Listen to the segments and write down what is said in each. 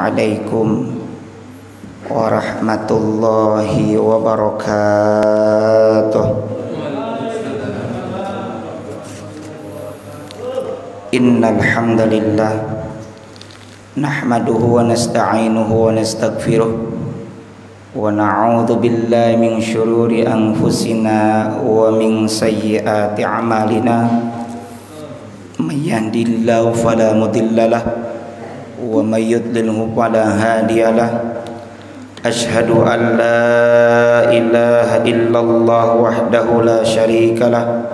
Assalamualaikum warahmatullahi wabarakatuh. Innal hamdalillah nahmaduhu wa nasta'inuhu wa nastaghfiruh wa na'udzu billahi min syururi anfusina wa min sayyiati a'malina. May yahdihillahu fala mudhillalah wa may yudlilhu fala hadiyalah. Asyhadu an la ilaha illallah wahdahu la syarikalah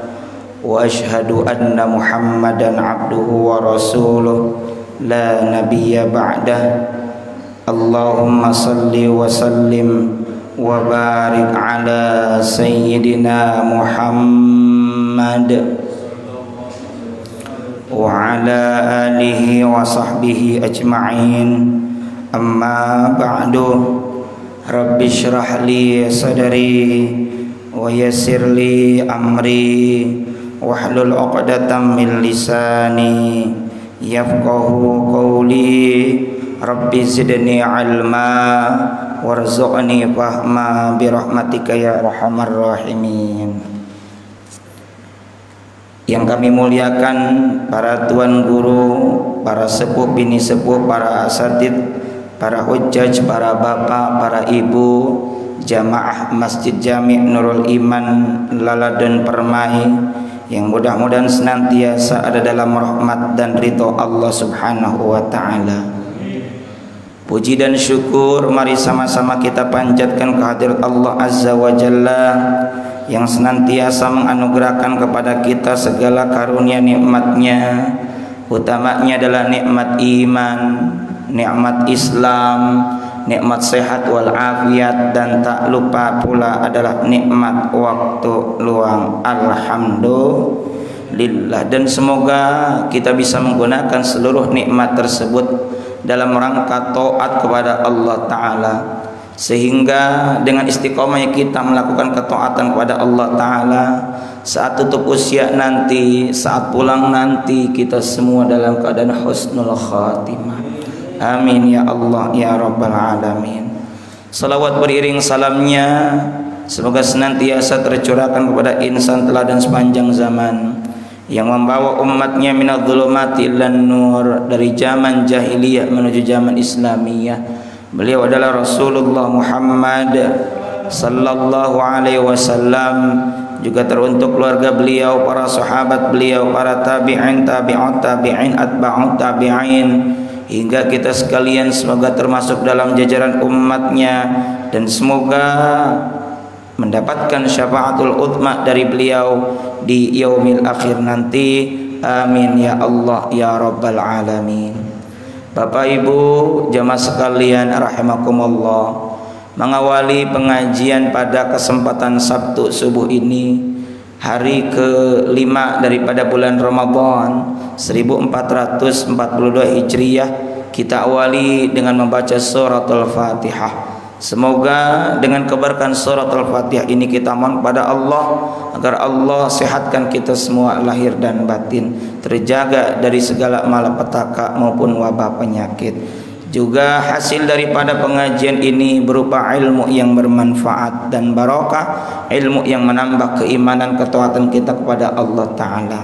wa asyhadu anna Muhammadan abduhu wa rasuluh la nabiyya ba'dah. Allahumma salli wa sallim wa barik ala sayyidina Muhammad wa ala alihi wa sahbihi ajma'in. Amma ba'du. Rabbi syrah li sadri wa yassir li amri wahlul 'uqdatam min lisani yafqahu qawli. Rabbi zidni ilma warzuqni fahma birahmatika ya arhamar rahimin. Yang kami muliakan para tuan guru, para sepuh bini sepuh, para asatid, para hujjaj, para bapak, para ibu, jamaah Masjid Jami' Nurul Iman Laladun Permai, yang mudah-mudahan senantiasa ada dalam rahmat dan ridho Allah Subhanahu wa ta'ala. Puji dan syukur mari sama-sama kita panjatkan kehadirat Allah Azza wa Jalla yang senantiasa menganugerahkan kepada kita segala karunia nikmatnya. Utamanya adalah nikmat iman, nikmat Islam, nikmat sehat wal afiat, dan tak lupa pula adalah nikmat waktu luang. Alhamdulillah. Dan semoga kita bisa menggunakan seluruh nikmat tersebut dalam rangka taat kepada Allah Ta'ala, sehingga dengan istiqomahnya kita melakukan ketaatan kepada Allah Ta'ala, saat tutup usia nanti, saat pulang nanti, kita semua dalam keadaan husnul khatimah. Amin ya Allah ya Rabbal Alamin. Salawat beriring salamnya semoga senantiasa tercurahkan kepada insan teladan sepanjang zaman, yang membawa umatnya minadh dhulumati ilan nur, dari zaman jahiliyah menuju zaman Islamiyah. Beliau adalah Rasulullah Muhammad sallallahu alaihi wasallam, juga teruntuk keluarga beliau, para sahabat beliau, para tabi'in, tabi'ut tabi'in, atba'ut tabi'in, hingga kita sekalian semoga termasuk dalam jajaran umatnya, dan semoga mendapatkan syafaatul uzma dari beliau di yaumil akhir nanti. Amin ya Allah ya Rabbal Alamin. Bapak Ibu jamaah sekalian rahimakumullah, mengawali pengajian pada kesempatan Sabtu subuh ini, hari ke-5 daripada bulan Ramadan 1442 Hijriah, kita awali dengan membaca suratul Fatihah. Semoga dengan keberkahan suratul Fatihah ini kita mohon kepada Allah agar Allah sehatkan kita semua lahir dan batin, terjaga dari segala malapetaka maupun wabah penyakit. Juga hasil daripada pengajian ini berupa ilmu yang bermanfaat dan barokah, ilmu yang menambah keimanan ketaatan kita kepada Allah Ta'ala.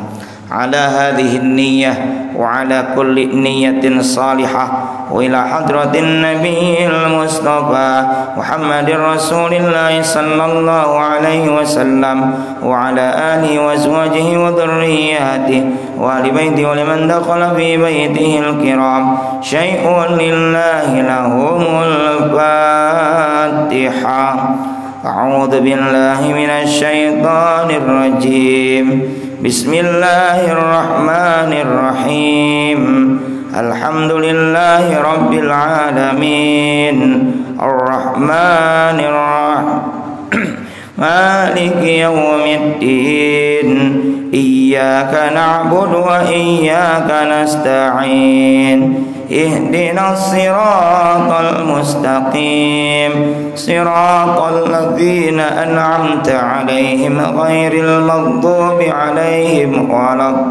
Ala hadhihi niyyah wa ala kulli niyyatin salihah wa ila hadratin nabiyil mustafa Muhammadir Rasulillah sallallahu alaihi wasallam wa ala alihi wa azwajihi wa dhurriyyatihi wa ali baiti wa liman dakhala fi baitihi al-kiram syai'un lillahi lahumul Fatihah. A'udzu billahi minasy syaithanir rajim. Bismillahirrahmanirrahim. Alhamdulillahi rabbil alamin. Ar-Rahmanirrahim. Maliki yaumiddin. Iyyaka na'budu wa iyyaka nasta'in. Ihdinas siratal mustaqim, siratal ladzina an'amta 'alaihim ghairil maghdubi 'alaihim waladdallin.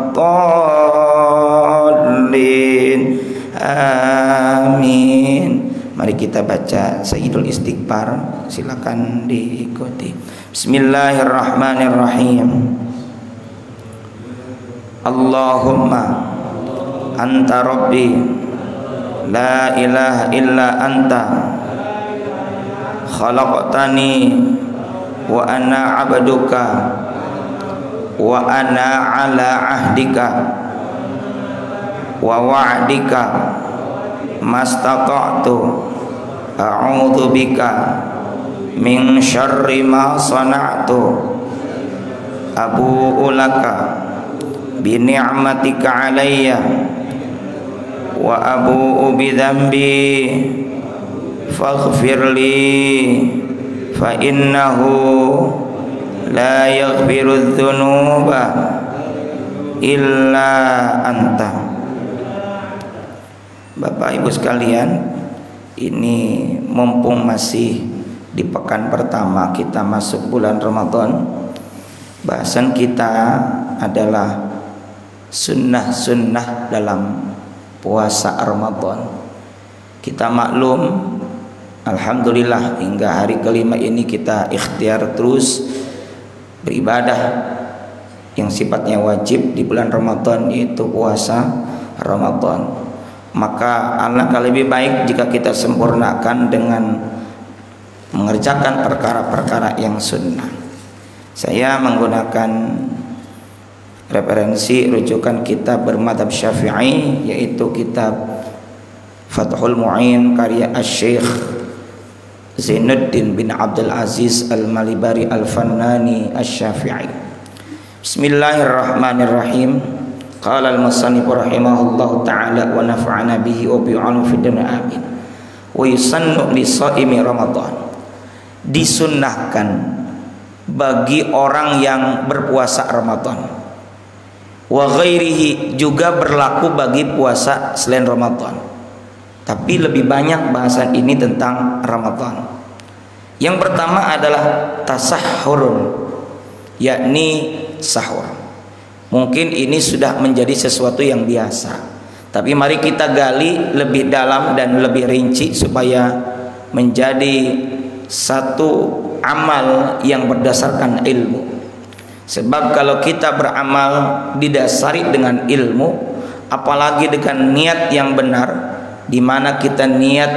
Amin. Mari kita baca Sayyidul Istighfar, silakan diikuti. Bismillahirrahmanirrahim. Allahumma anta rabbi la ilaha illa anta khalaqtani wa ana abduka wa ana ala ahdika wa wa'dika mastata'tu a'udzu bika min syarri ma sana'tu abu'u laka bi ni'matika alayya wa abu'u bi dzambi faghfir li fa innahu la yaghfiru dzunuba illa anta. Bapak Ibu sekalian, ini mumpung masih di pekan pertama kita masuk bulan Ramadan, bahasan kita adalah sunnah-sunnah dalam puasa Ramadan. Kita maklum, alhamdulillah hingga hari kelima ini kita ikhtiar terus beribadah yang sifatnya wajib di bulan Ramadan, yaitu puasa Ramadan. Maka alangkah lebih baik jika kita sempurnakan dengan mengerjakan perkara-perkara yang sunnah. Saya menggunakan referensi rujukan kitab bermadzhab Syafi'i, yaitu kitab Fathul Mu'in karya Asy-Syaikh Zainuddin bin Abdul Aziz Al-Malibari Al-Fannani Asy-Syafi'i. Bismillahirrahmanirrahim. Qala al-musannif rahimahullahu ta'ala wa nafa'ana bihi wa bi'anu fid dunya amin. Wa yusannu li shaimi Ramadan. Disunnahkan bagi orang yang berpuasa Ramadan. Wa ghairihi, juga berlaku bagi puasa selain Ramadan. Tapi lebih banyak bahasan ini tentang Ramadan. Yang pertama adalah tasahhurun, yakni sahur. Mungkin ini sudah menjadi sesuatu yang biasa, tapi mari kita gali lebih dalam dan lebih rinci supaya menjadi satu amal yang berdasarkan ilmu. Sebab kalau kita beramal didasari dengan ilmu, apalagi dengan niat yang benar, di mana kita niat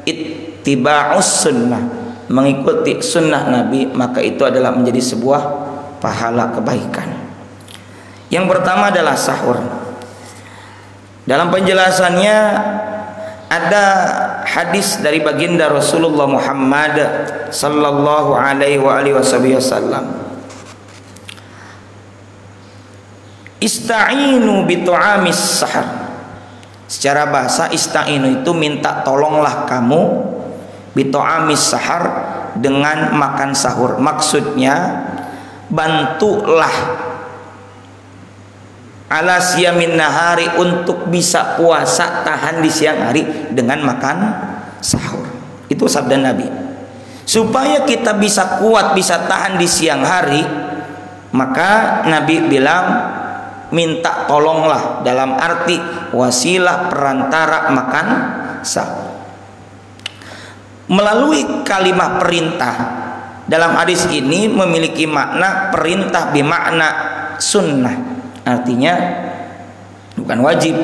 ittiba'us sunnah, mengikuti sunnah Nabi, maka itu adalah menjadi sebuah pahala kebaikan. Yang pertama adalah sahur. Dalam penjelasannya ada hadis dari baginda Rasulullah Muhammad sallallahu alaihi wasallam. Ista'inu bi tu'amis sahar. Secara bahasa ista'inu itu minta tolonglah kamu bi tu'amis sahar, dengan makan sahur. Maksudnya bantulah ala siyamin nahari, untuk bisa puasa tahan di siang hari dengan makan sahur. Itu sabda Nabi. Supaya kita bisa kuat, bisa tahan di siang hari, maka Nabi bilang minta tolonglah, dalam arti wasilah perantara makan sahur. Melalui kalimat perintah dalam hadis ini memiliki makna perintah bermakna sunnah. Artinya bukan wajib,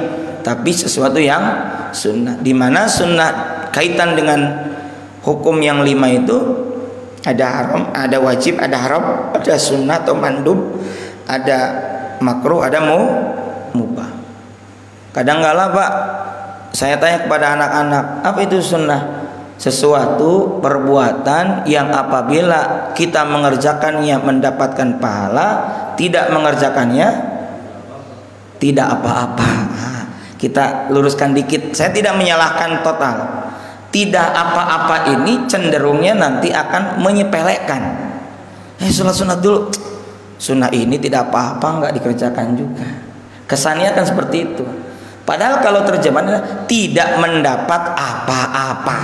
tapi sesuatu yang sunnah. Di mana sunnah kaitan dengan hukum yang 5 itu ada haram, ada wajib, ada haram, ada sunnah atau mandub, ada makruh, ada mubah. Kadang-kala Pak, saya tanya kepada anak-anak, apa itu sunnah? Sesuatu perbuatan yang apabila kita mengerjakannya mendapatkan pahala, tidak mengerjakannya tidak apa-apa. Kita luruskan dikit, saya tidak menyalahkan total. Tidak apa-apa ini cenderungnya nanti akan menyepelekan. Sunat dulu, sunnah ini tidak apa-apa, nggak dikerjakan juga. Kesannya kan seperti itu. Padahal kalau terjemahannya tidak mendapat apa-apa,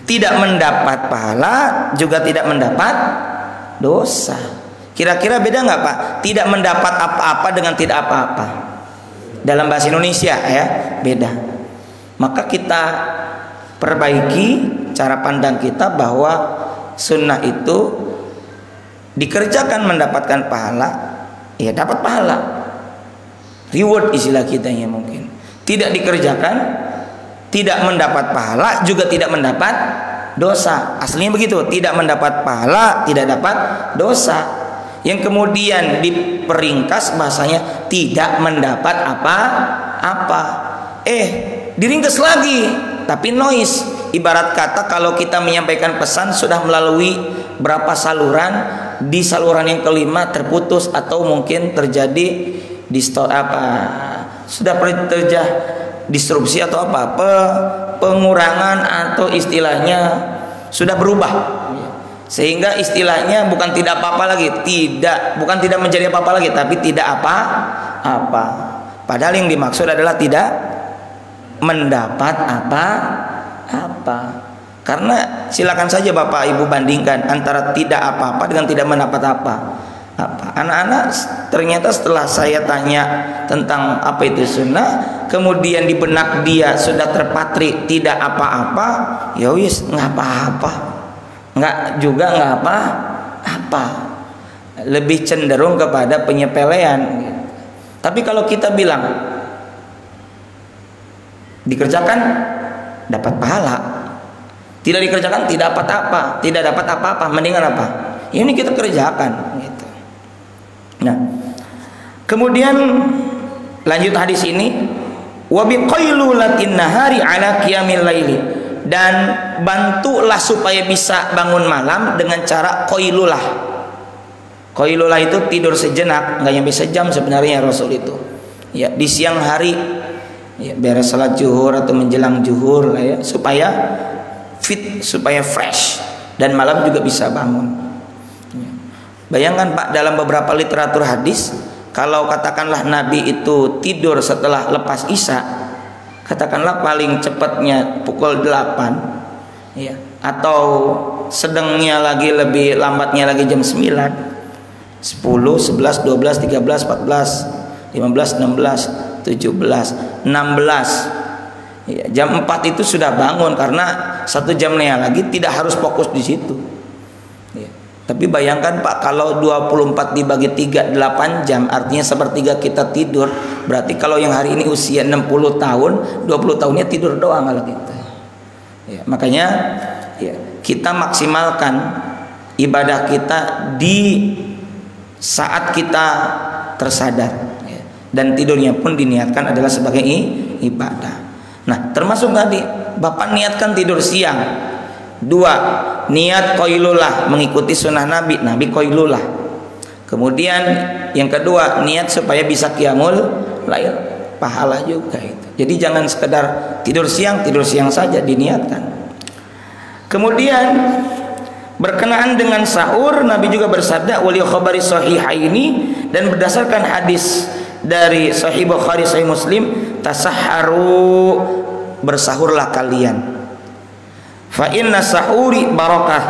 tidak mendapat pahala, juga tidak mendapat dosa. Kira-kira beda nggak Pak? Tidak mendapat apa-apa dengan tidak apa-apa. Dalam bahasa Indonesia ya, beda. maka kita perbaiki cara pandang kita bahwa sunnah itu dikerjakan mendapatkan pahala, ya dapat pahala, reward istilah kita ya mungkin. Tidak dikerjakan tidak mendapat pahala, juga tidak mendapat dosa. Aslinya begitu, tidak mendapat pahala, tidak dapat dosa. Yang kemudian diperingkas bahasanya tidak mendapat apa-apa. Diringkas lagi, tapi noise. Ibarat kata kalau kita menyampaikan pesan sudah melalui berapa saluran, di saluran yang kelima terputus atau mungkin terjadi sudah terjadi disrupsi atau pengurangan atau istilahnya sudah berubah, sehingga istilahnya bukan tidak apa-apa lagi, bukan tidak menjadi apa-apa lagi, tapi tidak apa-apa. Padahal yang dimaksud adalah tidak mendapat apa-apa. Karena silakan saja Bapak Ibu bandingkan antara tidak apa-apa dengan tidak mendapat apa. Anak-anak ternyata setelah saya tanya tentang apa itu sunnah, kemudian di benak dia sudah terpatri tidak apa-apa, ya wis nggak apa-apa, nggak apa-apa, lebih cenderung kepada penyepelean. Tapi kalau kita bilang dikerjakan dapat pahala, tidak dikerjakan tidak dapat apa-apa, mendingan apa? Ini kita kerjakan. Gitu. Nah, kemudian lanjut hadis ini, wa biqailulatin nahari ala qiyamil laili, dan bantulah supaya bisa bangun malam dengan cara qailulah. Qailulah itu tidur sejenak, nggak nyampe sejam sebenarnya Rasul itu. Ya, di siang hari, ya, beres salat zuhur atau menjelang zuhur lah ya, supaya fit, supaya fresh, dan malam juga bisa bangun. Bayangkan Pak, dalam beberapa literatur hadis, kalau katakanlah Nabi itu tidur setelah lepas Isya, katakanlah paling cepatnya pukul 8 ya, atau sedangnya lagi lebih lambatnya lagi jam 9, 10, 11, 12, 13, 14, 15, 16, 17, 16 ya, jam 4 itu sudah bangun, karena 1 jamnya lagi tidak harus fokus di situ. Tapi bayangkan Pak, kalau 24 dibagi 3, 8 jam, artinya sepertiga kita tidur. Berarti kalau yang hari ini usia 60 tahun, 20 tahunnya tidur doang kalau kita. Ya, makanya ya, kita maksimalkan ibadah kita di saat kita tersadar, ya. Dan tidurnya pun diniatkan adalah sebagai ibadah. Nah, termasuk tadi Bapak niatkan tidur siang. 2, niat qailulah, mengikuti sunnah Nabi qailulah. Kemudian yang kedua, niat supaya bisa qiyamul lail, pahala juga itu. Jadi jangan sekedar tidur siang saja, diniatkan. Kemudian berkenaan dengan sahur, Nabi juga bersabda wali khabari sahihaini, dan berdasarkan hadis dari Sahih Bukhari Sahih Muslim, tasahharu, bersahurlah kalian. Fa inna sahuri barakah,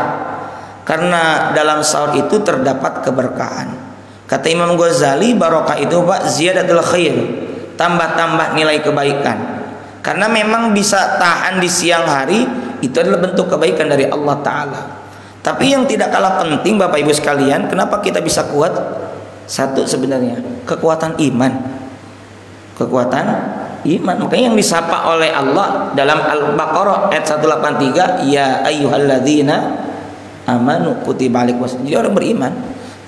karena dalam sahur itu terdapat keberkahan. Kata Imam Ghazali, barakah itu Pak ziyadatul khair, tambah-tambah nilai kebaikan. Karena memang bisa tahan di siang hari, itu adalah bentuk kebaikan dari Allah Ta'ala. Tapi yang tidak kalah penting Bapak Ibu sekalian, kenapa kita bisa kuat? Satu sebenarnya, kekuatan iman. Kekuatan iman. Makanya yang disapa oleh Allah dalam Al-Baqarah ayat 183, ya ayyuhalladzina amanu kutiba alaikumus. Jadi orang beriman.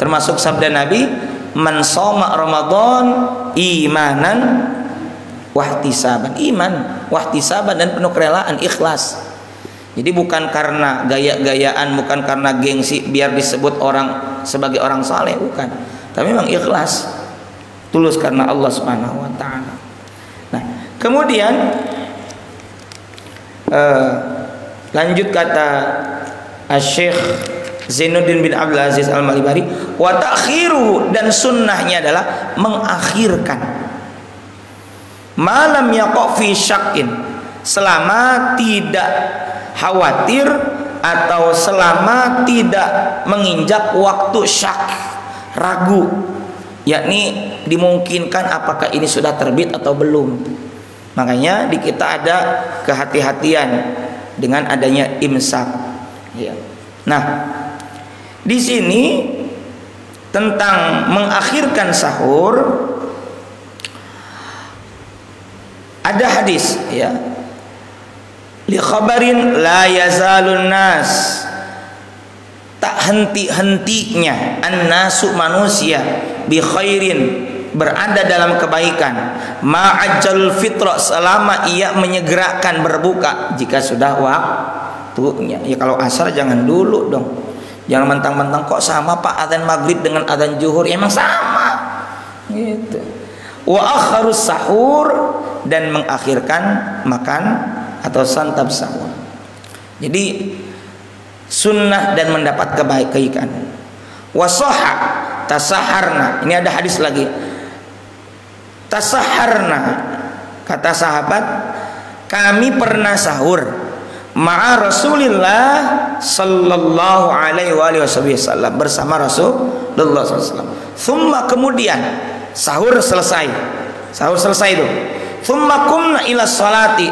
Termasuk sabda Nabi, man shoma Ramadan imanan wahtisaban. Iman, wahtisaban, dan penuh kerelaan, ikhlas. Jadi bukan karena gaya-gayaan, bukan karena gengsi biar disebut orang sebagai orang saleh, bukan. Tapi memang ikhlas, tulus karena Allah Subhanahu wa taala. Nah, kemudian lanjut kata Syekh Zainuddin bin Abdul Aziz Al-Malibari, wa ta'khiru, dan sunnahnya adalah mengakhirkan malam yaqa fi syakkin, selama tidak khawatir atau selama tidak menginjak waktu syak, ragu, yakni dimungkinkan apakah ini sudah terbit atau belum. Makanya di kita ada kehati-hatian dengan adanya imsak. Ya. Nah, di sini tentang mengakhirkan sahur ada hadis, ya. Li khabarin la yazalun nas, tak henti-hentinya an-nasu manusia bi khairin, berada dalam kebaikan, ma'ajjal fitrah, selama ia menyegerakan berbuka jika sudah waktunya. Ya kalau asar jangan dulu dong. Jangan mentang-mentang kok sama Pak adzan maghrib dengan adzan zuhur, ya emang sama. Gitu. Wa akharus sahur, dan mengakhirkan makan atau santap sahur. Jadi sunnah dan mendapat kebaikan. Wasoha tasaharna, ini ada hadis lagi. Tasaharna, kata sahabat, kami pernah sahur ma'a Rasulillah sallallahu alaihi wasallam, bersama Rasulullah sallallahu. Thumma, kemudian sahur selesai itu. Thumma kumna ila salati,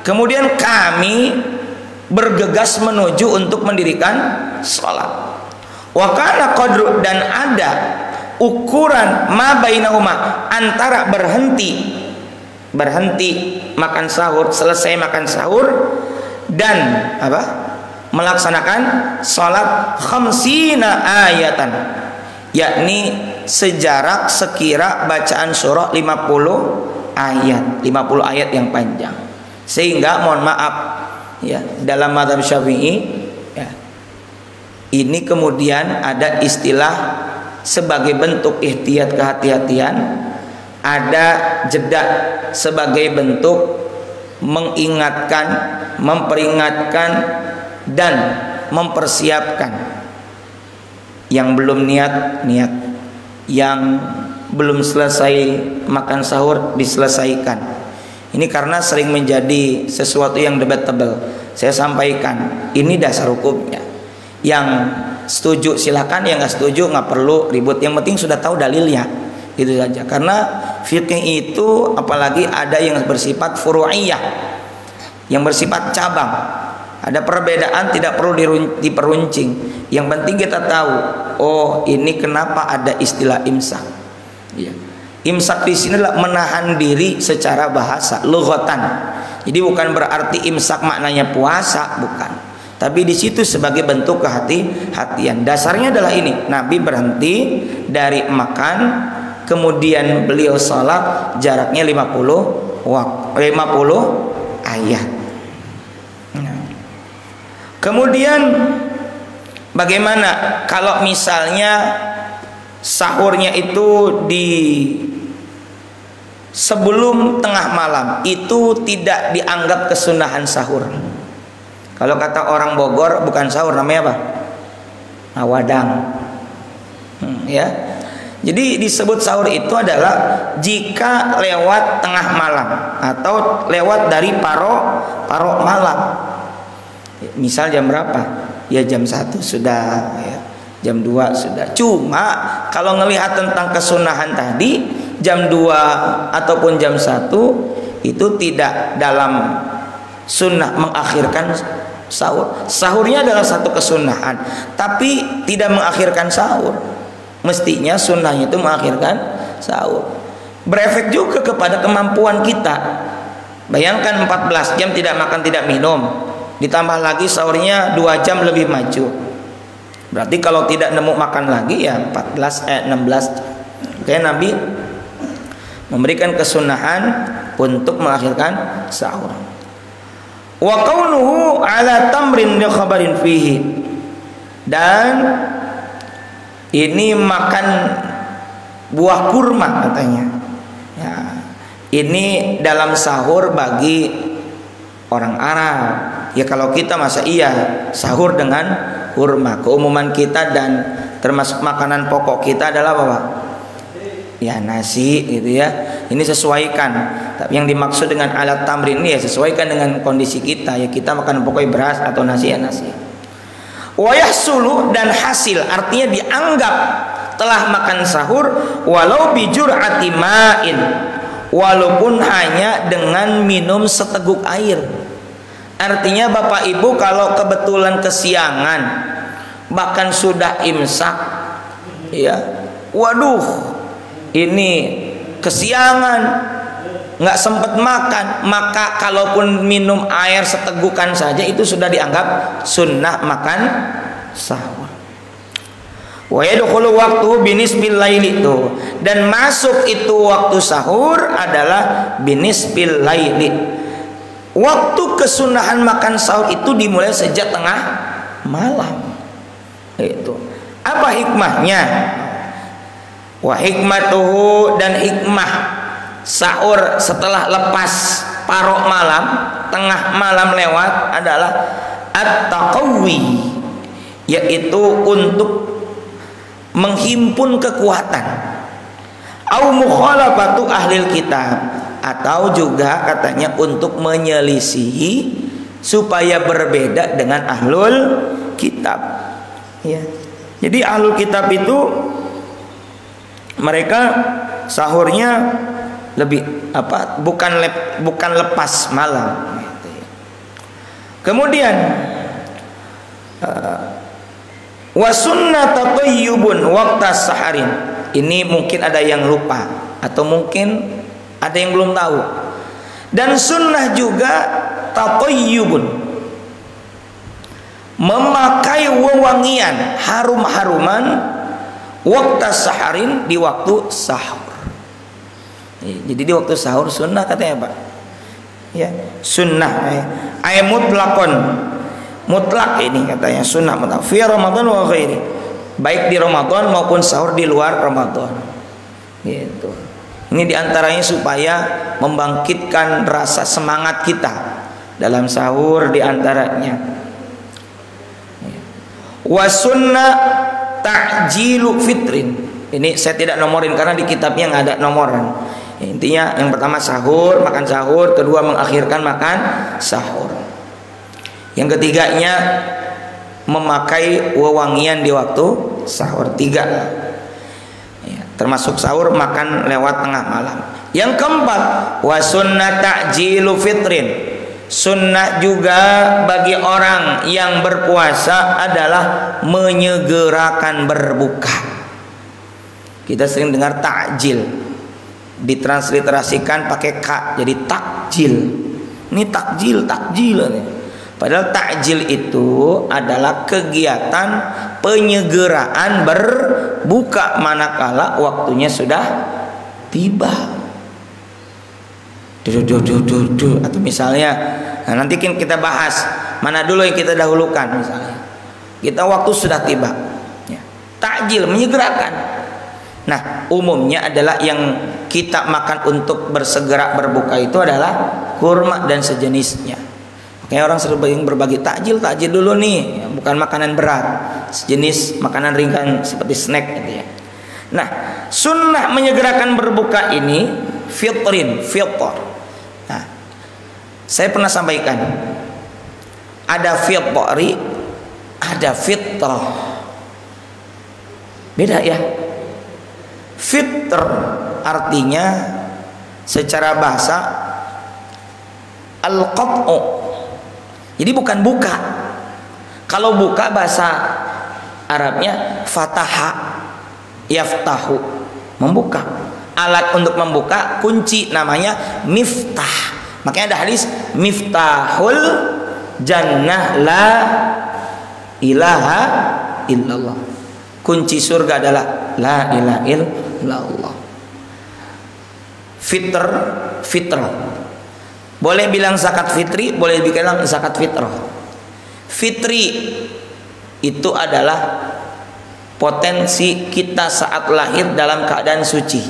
kemudian kami bergegas menuju untuk mendirikan salat. Wa kana qadru, dan ada ukuran ma bainahuma, antara berhenti makan sahur, selesai makan sahur, dan melaksanakan salat khamsina ayatan, yakni sejarak sekira bacaan surah 50 ayat yang panjang. Sehingga mohon maaf ya, dalam mazhab Syafi'i ya, ini kemudian ada istilah sebagai bentuk ihtiyat, kehati-hatian, ada jeda sebagai bentuk mengingatkan, memperingatkan, dan mempersiapkan. Yang belum niat, yang belum selesai makan sahur diselesaikan. Ini karena sering menjadi sesuatu yang debatable. Saya sampaikan, ini dasar hukumnya. Yang setuju silakan, yang nggak setuju nggak perlu ribut. Yang penting sudah tahu dalilnya, itu saja. Karena fikih itu apalagi ada yang bersifat furu'iyah, yang bersifat cabang. Ada perbedaan tidak perlu diperuncing. Yang penting kita tahu, oh ini kenapa ada istilah imsak. Ya. Imsak di sini adalah menahan diri secara bahasa, lughatan. Jadi bukan berarti imsak maknanya puasa, bukan. Tapi di situ sebagai bentuk kehati-hatian. Dasarnya adalah ini, Nabi berhenti dari makan, kemudian beliau salat, jaraknya 50 ayat. Kemudian bagaimana kalau misalnya sahurnya itu di sebelum tengah malam, itu tidak dianggap kesunahan sahur. Kalau kata orang Bogor bukan sahur, namanya apa? Awadang. Ya. Jadi disebut sahur itu adalah jika lewat tengah malam atau lewat dari paro malam. Misal jam berapa? Ya jam 1 sudah, ya. Jam 2 sudah. Cuma kalau ngelihat tentang kesunahan tadi, jam 2 ataupun jam 1 itu tidak dalam sunnah mengakhirkan sahur. Sahurnya adalah satu kesunahan, tapi tidak mengakhirkan sahur. Mestinya sunnahnya itu mengakhirkan sahur. Berefek juga kepada kemampuan kita. Bayangkan 14 jam tidak makan tidak minum, ditambah lagi sahurnya 2 jam lebih maju. Berarti kalau tidak nemu makan lagi ya 16 jam. Kayak Nabi memberikan kesunahan untuk mengakhirkan sahur. Wa kaunuhu ala tamrin li khabarin fihi, dan ini makan buah kurma katanya. Ya, ini dalam sahur bagi orang Arab. Ya kalau kita masa iya sahur dengan kurma. Keumuman kita dan termasuk makanan pokok kita adalah apa? Ya nasi gitu ya. Ini sesuaikan. Tapi yang dimaksud dengan alat tamrin ini ya sesuaikan dengan kondisi kita. Ya kita makan pokoknya beras atau nasi ya nasi. Wa yahsulu, dan hasil, artinya dianggap telah makan sahur walau bijur'ati ma'in, walaupun hanya dengan minum seteguk air. Artinya Bapak Ibu kalau kebetulan kesiangan bahkan sudah imsak, ya, waduh, ini kesiangan, nggak sempat makan, maka kalaupun minum air setegukan saja itu sudah dianggap sunnah makan sahur. Wa yadkhulu waktu binisbil laili itu, dan masuk itu waktu sahur adalah binisbil laili. Waktu kesunahan makan sahur itu dimulai sejak tengah malam. Itu. Apa hikmahnya? Wa hikmatuhu, dan hikmah sahur setelah lepas parok malam, tengah malam lewat adalah at-taqawwi, yaitu untuk menghimpun kekuatan. Au mukhalafatu ahlil kitab, atau juga katanya untuk menyelisihi supaya berbeda dengan ahlul kitab, ya. Jadi ahlul kitab itu mereka sahurnya lebih apa, bukan lepas malam. Kemudian wa sunnatu tayyibun waqta saharin. Ini mungkin ada yang lupa atau mungkin ada yang belum tahu. Dan sunnah juga tatayyubun, memakai wewangian, harum-haruman waqta saharin, di waktu sahur. Jadi di waktu sahur sunnah katanya Pak. Ya, sunnah. Ay mutlaqon, mutlak ini katanya sunnah mutlak fi Ramadan wa ghairi, baik di Ramadan maupun sahur di luar Ramadan. Gitu. Ini diantaranya supaya membangkitkan rasa semangat kita dalam sahur, diantaranya. Wa sunnah ta'jilu fitrin. Ini saya tidak nomorin karena di kitabnya nggak ada nomoran. Intinya yang pertama sahur, makan sahur, kedua mengakhirkan makan sahur. Yang ketiganya memakai wewangian di waktu sahur, 3. Termasuk sahur makan lewat tengah malam. Yang keempat, wa sunnah ta'jilu fitrin. Sunnah juga bagi orang yang berpuasa adalah menyegerakan berbuka. Kita sering dengar takjil, ditransliterasikan pakai k jadi takjil. Ini takjil ini. Padahal takjil itu adalah kegiatan penyegeraan berbuka manakala waktunya sudah tiba. Atau misalnya, nah nanti kita bahas mana dulu yang kita dahulukan. Misalnya kita waktu sudah tiba, ya. Takjil menyegerakan. Nah umumnya adalah yang kita makan untuk bersegera berbuka itu adalah kurma dan sejenisnya. Kayak orang sering berbagi takjil dulu nih, bukan makanan berat, sejenis makanan ringan seperti snack gitu ya. Nah, sunnah menyegerakan berbuka ini fitr. Nah, saya pernah sampaikan, ada fitri, ada fitrah. Beda ya. Fitr artinya secara bahasa al-qat'u. Jadi bukan buka. Kalau buka bahasa Arabnya fataha, yaftahu, membuka. Alat untuk membuka kunci namanya miftah. Makanya ada hadis miftahul jannah la ilaha illallah. Kunci surga adalah la ilaha illallah. Fitrah. Boleh bilang zakat fitri, boleh bilang zakat fitrah. Fitri itu adalah potensi kita saat lahir dalam keadaan suci,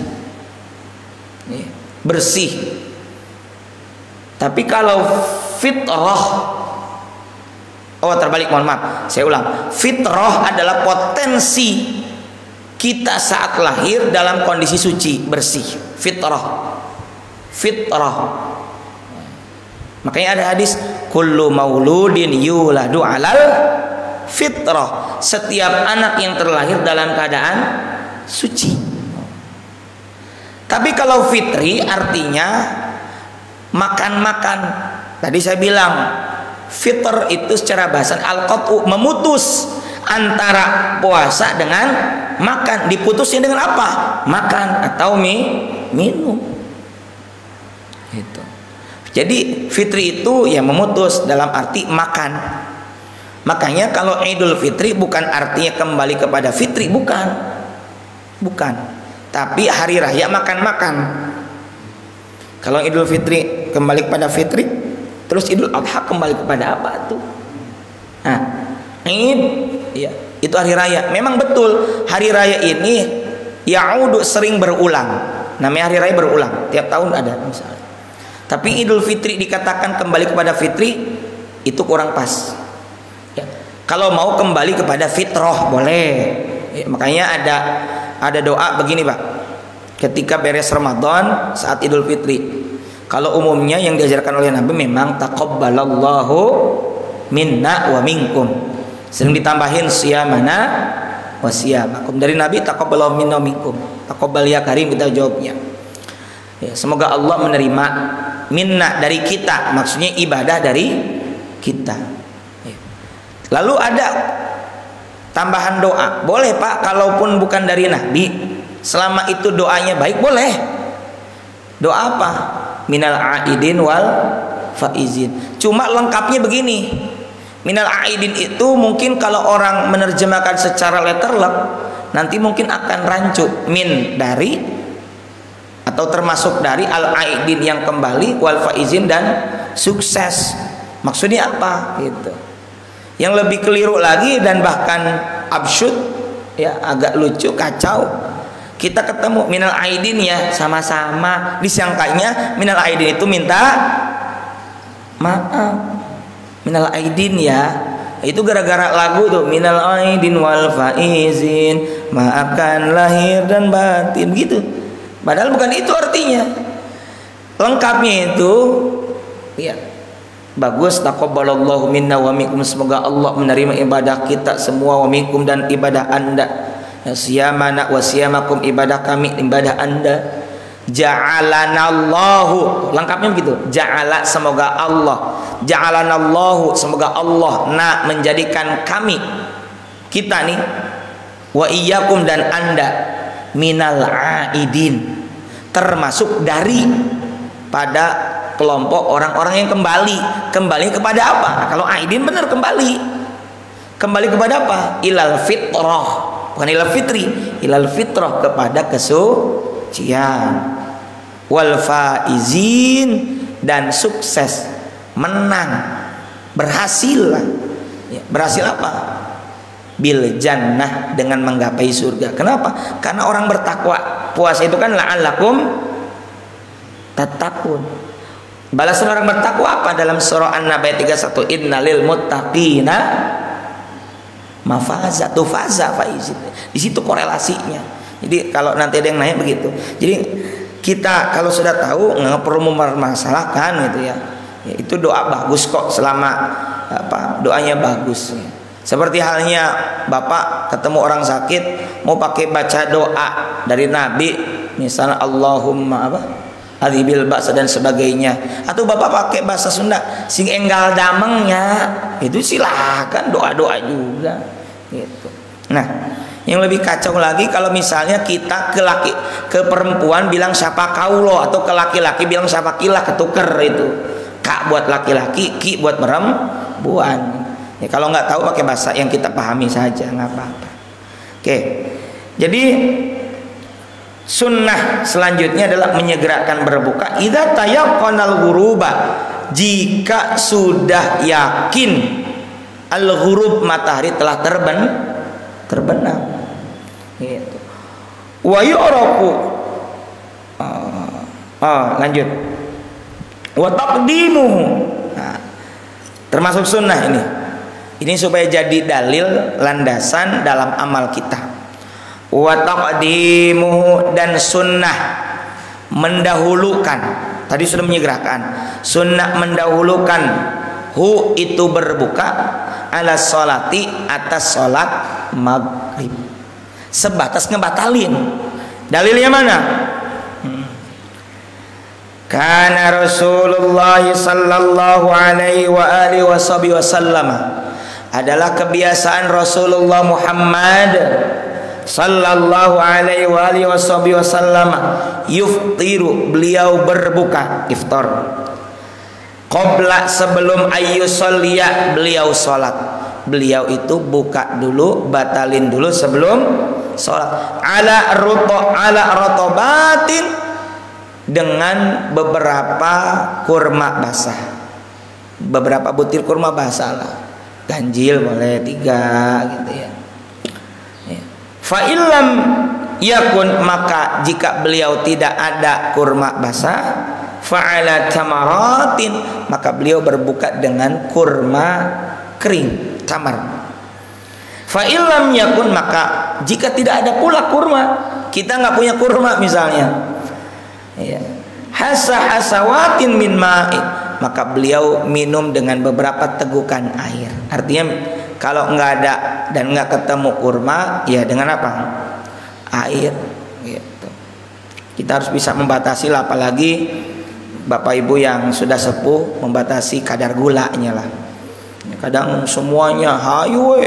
bersih. Tapi kalau fitrah, terbalik, mohon maaf, saya ulang. Fitrah adalah potensi kita saat lahir dalam kondisi suci, bersih. Fitrah. Makanya ada hadis kullu mauludin yuladu alal fitrah. Setiap anak yang terlahir dalam keadaan suci. Tapi kalau fitri artinya makan-makan. Tadi saya bilang fitr itu secara bahasa al-qat'u, memutus antara puasa dengan makan. Diputusnya dengan apa? Makan atau minum. Gitu. Jadi fitri itu ya memutus dalam arti makan. Makanya kalau Idul Fitri bukan artinya kembali kepada fitri, bukan. Tapi hari raya makan-makan. Kalau Idul Fitri kembali kepada fitri, terus Idul Adha kembali kepada apa tuh? Nah, Id, ya, itu hari raya. Memang betul hari raya ini ya'udu sering berulang. Namanya hari raya berulang, tiap tahun ada misalnya. Tapi Idul Fitri dikatakan kembali kepada fitri, itu kurang pas. Ya. Kalau mau kembali kepada fitrah boleh. Ya, makanya ada doa begini, Pak. Ketika beres Ramadan saat Idul Fitri. Kalau umumnya yang diajarkan oleh Nabi memang taqabbalallahu minna wa minkum. Sering ditambahin siyamana wa siyamakum. Dari Nabi taqabbalallahu minna wa minkum. Taqabbal ya karim, kita jawabnya. Ya, semoga Allah menerima minna dari kita, maksudnya ibadah dari kita. Ya. Lalu ada tambahan doa, boleh Pak, kalaupun bukan dari Nabi, selama itu doanya baik boleh. Doa apa? Minal aidin wal faizin. Cuma lengkapnya begini. Minal aidin itu mungkin kalau orang menerjemahkan secara letterlek nanti mungkin akan rancu. Min dari atau termasuk dari, al aidin yang kembali, wal faizin dan sukses. Maksudnya apa? Gitu. Yang lebih keliru lagi dan bahkan absurd, ya agak lucu, kacau. Kita ketemu minal aidin ya sama-sama, disangkanya minal aidin itu minta maaf. Minal aidin ya, itu gara-gara lagu tuh, minal aidin wal faizin, maafkan lahir dan batin gitu. Padahal bukan itu artinya. Lengkapnya itu ya bagus, taqabbalallahu minna wa minkum, semoga Allah menerima ibadah kita semua, wa minkum dan ibadah Anda. Ya, siyamana wa siyamakum, ibadah kami, ibadah Anda. Ja'alanallahu, lengkapnya begitu. Ja'ala, semoga Allah. Ja'alanallahu, semoga Allah menjadikan kami, kita nih, wa iyyakum dan Anda, minal aidin, termasuk dari pada kelompok orang-orang yang kembali kepada apa? Kalau aidin benar kembali kepada apa? Ilal fitrah, bukan ilal fitri, ilal fitrah, kepada kesucian. Wal faizin, dan sukses, menang, berhasil. Ya, berhasil apa? Bil jannah, dengan menggapai surga. Kenapa? Karena orang bertakwa. Puasa itu kan la'allakum tattaqun. Balasan orang bertakwa apa? Dalam surah An-Naba 31, innalil muttaqina mafaza, tufaza faizin. Di situ korelasinya. Jadi kalau nanti ada yang nanya begitu. Jadi kita kalau sudah tahu nggak perlu mempermasalahkan gitu ya. Ya, itu doa bagus kok selama apa? Doanya bagus. Seperti halnya Bapak ketemu orang sakit mau pakai baca doa dari Nabi, misalnya Allahumma apa? Adhibil ba'sa dan sebagainya, atau Bapak pakai bahasa Sunda sing enggal damengnya, itu silahkan doa-doa juga gitu. Nah, yang lebih kacau lagi kalau misalnya kita ke perempuan bilang siapa kaulo, atau ke laki-laki bilang siapa kila, ketuker itu. Kak buat laki-laki, ki buat perempuan. Ya, kalau nggak tahu pakai bahasa yang kita pahami saja, nggak apa-apa. Oke, jadi sunnah selanjutnya adalah menyegerakan berbuka. Idza tayaqqanal ghuruba, jika sudah yakin al-ghurub, matahari telah terbenam. Gitu. Wa yu'rafu. Lanjut. Wa taqdimuhu. Nah, termasuk sunnah ini. Ini supaya jadi dalil landasan dalam amal kita. Wa taqdimuhu, dan sunnah mendahulukan. Tadi sudah menyegerakan. Sunnah mendahulukan hu, itu berbuka, ala sholati, atas sholat maghrib. Sebatas ngebatalin. Dalilnya mana? Kana Rasulullah sallallahu alaihi wa alihi wasallam, adalah kebiasaan Rasulullah Muhammad sallallahu alaihi wa alihi wasallam, yuftiru, beliau berbuka, iftar, qabla, sebelum ayyusolliya, beliau sholat. Beliau itu buka dulu, batalin dulu sebelum sholat, ala rotobatin, dengan beberapa kurma basah, beberapa butir kurma basah lah, ganjil boleh 3 gitu ya. Fa illam yakun, maka jika beliau tidak ada kurma basah, fa'ala tamaratin, maka beliau berbuka dengan kurma kering, tamar. Fa illam yakun, maka jika tidak ada pula kurma, kita nggak punya kurma misalnya, ya, hasawatin min ma'in, maka beliau minum dengan beberapa tegukan air. Artinya kalau nggak ada dan nggak ketemu kurma, ya dengan apa? Air gitu. Kita harus bisa membatasi lah, apalagi bapak ibu yang sudah sepuh, membatasi kadar gulanya lah. Kadang semuanya hayu,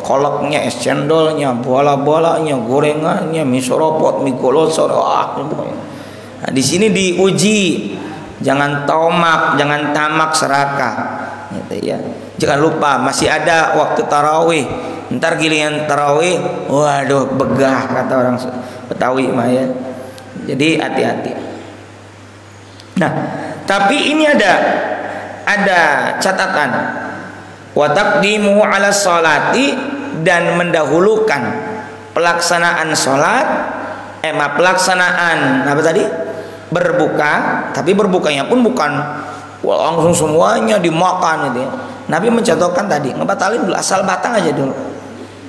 kolaknya, es cendolnya, bola-bolanya, gorengannya, mie soropot, mie golosor, nah, di sini diuji, jangan tamak serakah, gitu ya. Jangan lupa masih ada waktu tarawih. Ntar giliran tarawih, waduh begah kata orang Betawi mah ya. Jadi hati-hati. Nah, tapi ini ada catatan. Wa taqdimu ala sholati, dan mendahulukan pelaksanaan sholat, pelaksanaan apa tadi? Berbuka, tapi berbukanya pun bukan langsung semuanya dimakan gitu ya. Nabi mencontohkan tadi, ngebatalin dulu, asal batang aja dulu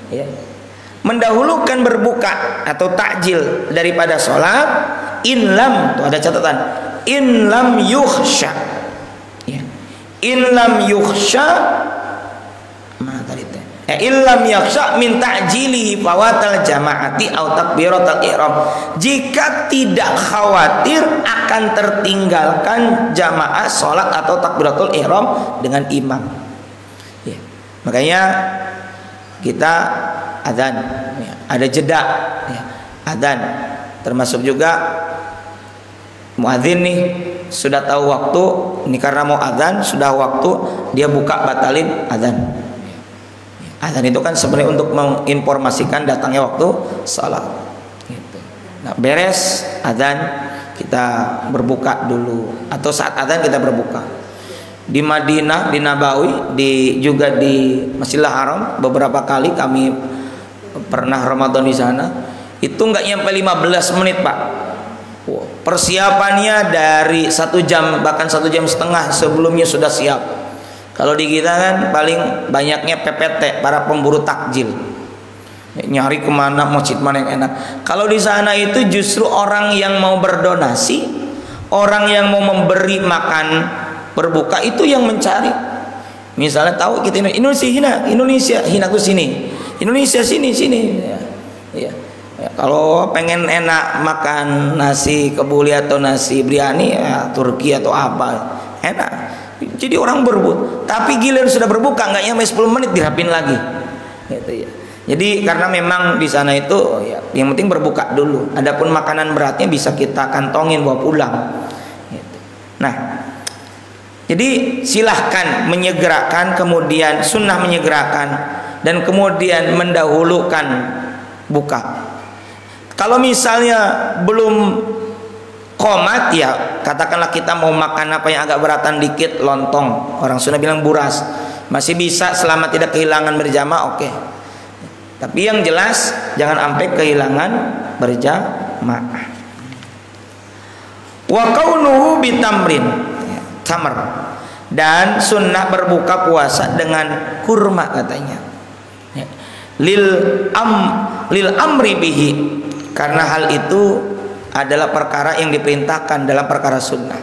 ya. Mendahulukan berbuka atau takjil daripada sholat, inlam, tuh ada catatan, inlam yukhsha ya. Inlam yukhsha, mana tadi teh? Illam yakhsha min ta'jilihi fawatal jamaati au takbiratul ihram, jika tidak khawatir akan tertinggalkan jamaah salat atau takbiratul ihram dengan imam ya. Makanya kita adzan ya, ada jeda ya, adzan, termasuk juga muadzin nih sudah tahu waktu ini, karena mau adzan sudah waktu, dia buka batalin adzan. Adzan itu kan sebenarnya untuk menginformasikan datangnya waktu salat gitu. Nah, beres adzan kita berbuka dulu, atau saat adzan kita berbuka. Di Madinah, di Nabawi, juga di Masjidil Haram, beberapa kali kami pernah Ramadan di sana, itu nggak nyampe 15 menit Pak. Persiapannya dari 1 jam, bahkan 1,5 jam sebelumnya sudah siap. Kalau di kita kan paling banyaknya PPT, para pemburu takjil, nyari kemana, masjid mana yang enak. Kalau di sana itu justru orang yang mau berdonasi, orang yang mau memberi makan berbuka itu yang mencari. Misalnya tahu kita Indonesia hina tuh sini, Indonesia sini ya. Ya. Ya, kalau pengen enak makan nasi kebuli atau nasi biryani ya, Turki atau apa enak. Jadi orang berebut, tapi giliran sudah berbuka nggak nyampe 10 menit dirapin lagi gitu ya. Jadi karena memang di sana itu ya, yang penting berbuka dulu. Adapun makanan beratnya bisa kita kantongin bawa pulang gitu. Nah, jadi silahkan menyegerakan, kemudian sunnah menyegerakan, dan kemudian mendahulukan buka. Kalau misalnya belum qomat ya, katakanlah kita mau makan apa yang agak beratan dikit, lontong, orang Sunda bilang buras, masih bisa selama tidak kehilangan berjamaah, oke. Tapi yang jelas jangan sampai kehilangan berjamaah. Wa kaunuhu bitamrin, tamr, dan sunnah berbuka puasa dengan kurma katanya. Lil amri bihi, karena hal itu adalah perkara yang diperintahkan dalam perkara sunnah.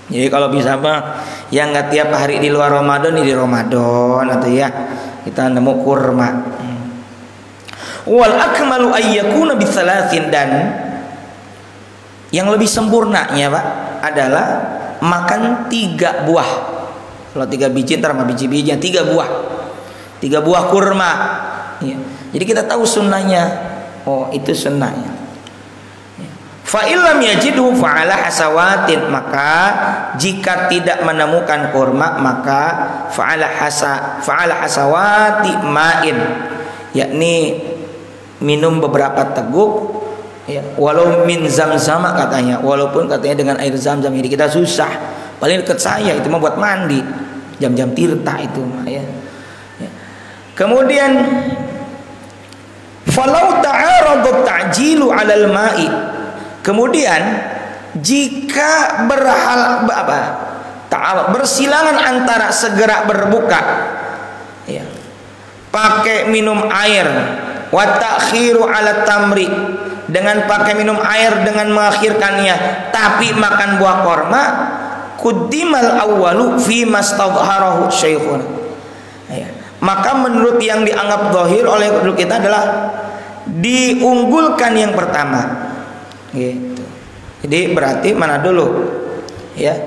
Jadi kalau bisa mah yang nggak tiap hari di luar Ramadan, di Ramadan atau ya kita nemu kurma. Wal akmalu ayyakuna bisalasin, dan Yang lebih sempurnanya Pak adalah makan 3 buah. Kalau 3 biji ntar sama biji-bijinya 3 buah. 3 buah kurma. Ya. Jadi kita tahu sunnahnya. Oh, itu sunnahnya. Fa illam yajidhu fa'ala hasawatin, maka jika tidak menemukan kurma maka fa'ala hasawati ma'in, yakni minum beberapa teguk ya, walau min zam-zam katanya, walaupun katanya dengan air zam-zam. Ini kita susah, paling dekat saya itu mah buat mandi jam-jam tirta itu ya. Kemudian falau ta'aradu ta'jilu 'alal ma'i, kemudian jika bersilangan antara segera berbuka ya, pakai minum air, wa ta'khiru 'ala tamri, dengan pakai minum air dengan mengakhirkannya, tapi makan buah korma, quddimal awwalu fi mastadharahu syaikhun ya. Maka menurut yang dianggap zahir oleh guru kita adalah diunggulkan yang pertama. Gitu. Jadi berarti mana dulu? Ya.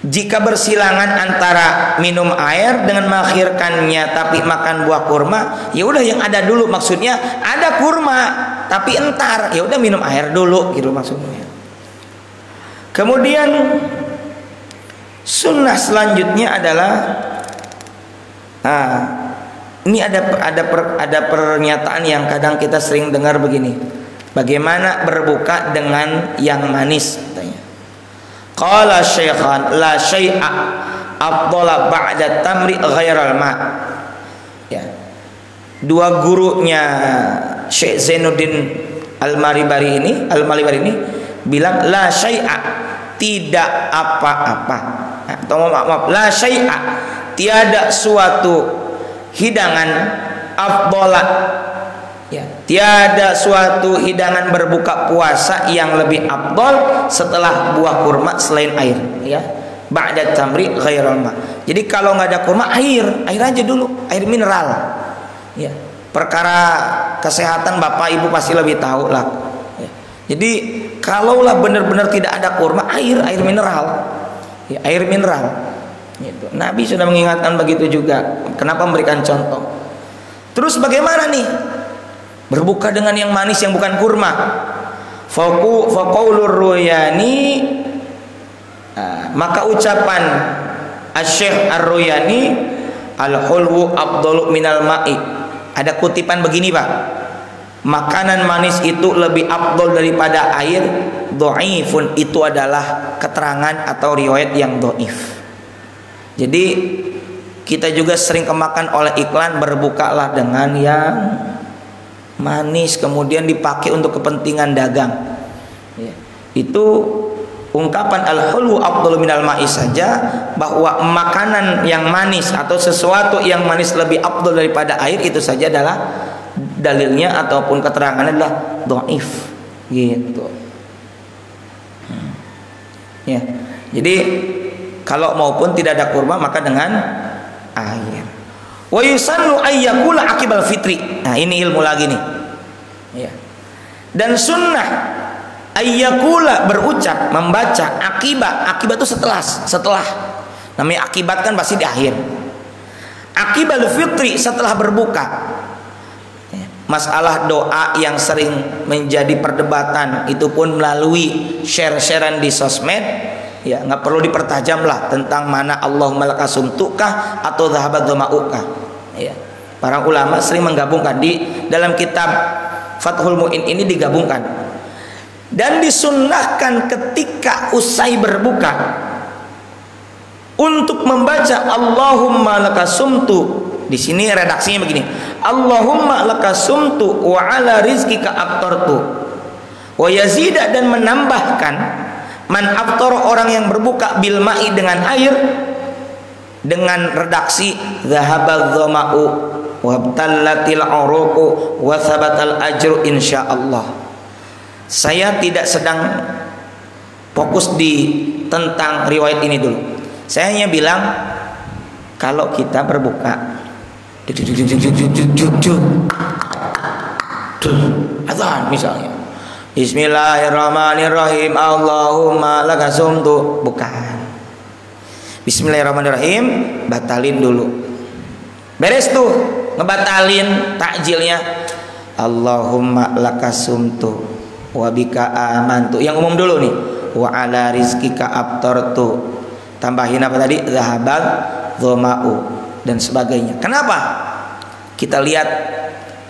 Jika bersilangan antara minum air dengan mengakhirkannya tapi makan buah kurma, ya udah yang ada dulu, maksudnya ada kurma tapi entar, ya udah minum air dulu gitu maksudnya. Kemudian sunnah selanjutnya adalah ini ada pernyataan yang kadang kita sering dengar begini. Bagaimana berbuka dengan yang manis katanya. Qala syaikhan la syai'a afdala ba'da tamri ghairal ma. Ya. Dua gurunya Syekh Zainuddin Al-Malibari ini bilang la syai'a, tidak apa-apa. Atau maaf, la syai'a, tiada suatu hidangan afdala ya, tiada suatu hidangan berbuka puasa yang lebih afdal setelah buah kurma selain air ya, ba'da tamri ghairal ma. Jadi kalau nggak ada kurma, air aja dulu, air mineral ya. Perkara kesehatan Bapak Ibu pasti lebih tahu lah ya. Jadi kalaulah benar-benar tidak ada kurma, air mineral ya, air mineral gitu. Nabi sudah mengingatkan begitu juga. Kenapa memberikan contoh? Terus bagaimana nih berbuka dengan yang manis yang bukan kurma? Faqaulur Ruyani, maka ucapan Asy-Syaikh Ar-Ruyani, al-hulwu afdalu minal ma'i. Ada kutipan begini Pak, makanan manis itu lebih afdal daripada air. Dhaifun, itu adalah keterangan atau riwayat yang dhaif. Jadi kita juga sering kemakan oleh iklan berbukalah dengan yang manis, kemudian dipakai untuk kepentingan dagang ya. Itu ungkapan al-hulwu afdalu minal ma'i saja, bahwa makanan yang manis atau sesuatu yang manis lebih afdal daripada air, itu saja adalah dalilnya ataupun keterangannya adalah dhaif gitu ya. Jadi kalau maupun tidak ada kurma maka dengan air. Wa yusannu ayyakula akibal fitri. Nah, ini ilmu lagi nih. Ya. Dan sunnah ayyakula, berucap, membaca akibat itu setelah. Namanya akibat kan pasti di akhir. Akibal fitri, setelah berbuka. Ya. Masalah doa yang sering menjadi perdebatan itu pun melalui share-sharean di sosmed. Ya, nggak perlu dipertajam lah tentang mana Allahumma lakasumtukah atau dhahabat dhama'ukah. Ya, para ulama sering menggabungkan di dalam kitab Fathul Mu'in ini digabungkan. Dan disunnahkan ketika usai berbuka untuk membaca Allahumma lakasumtu. Di sini redaksinya begini. Allahumma lakasumtu wa ala rizqika aftartu. Wa yazida, dan menambahkan man aftara, orang yang berbuka bil ma'i, dengan air, dengan redaksi zahabal dhama'u wa tallatil uruqu wa thabatal ajru insyaallah. Saya tidak sedang fokus di tentang riwayat ini dulu. Saya hanya bilang kalau kita berbuka azan misalnya, Bismillahirrahmanirrahim. Allahumma laka sumtu. Bukan. Bismillahirrahmanirrahim, batalin dulu. Beres tuh, ngebatalin takjilnya. Allahumma laka sumtu wa bika amantu. Yang umum dulu nih. Wa ala rizkika aftartu. Tambahin apa tadi? Zahabal dhama'u dan sebagainya. Kenapa? Kita lihat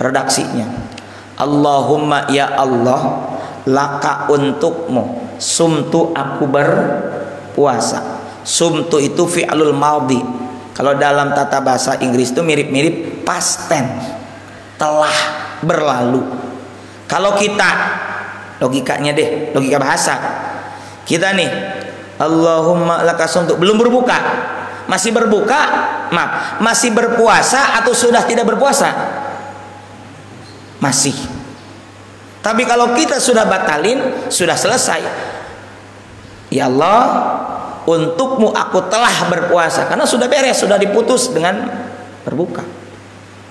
redaksinya. Allahumma ya Allah, laka untukmu, sumtu aku berpuasa. Sumtu itu fi'lul madhi. Kalau dalam tata bahasa Inggris itu mirip-mirip past tense, telah berlalu. Kalau kita logikanya deh, logika bahasa kita nih, Allahumma laka sumtu, belum berbuka, masih berbuka, maaf, masih berpuasa atau sudah tidak berpuasa? Masih. Tapi kalau kita sudah batalin, sudah selesai. Ya Allah, untukmu aku telah berpuasa, karena sudah beres, sudah diputus dengan berbuka.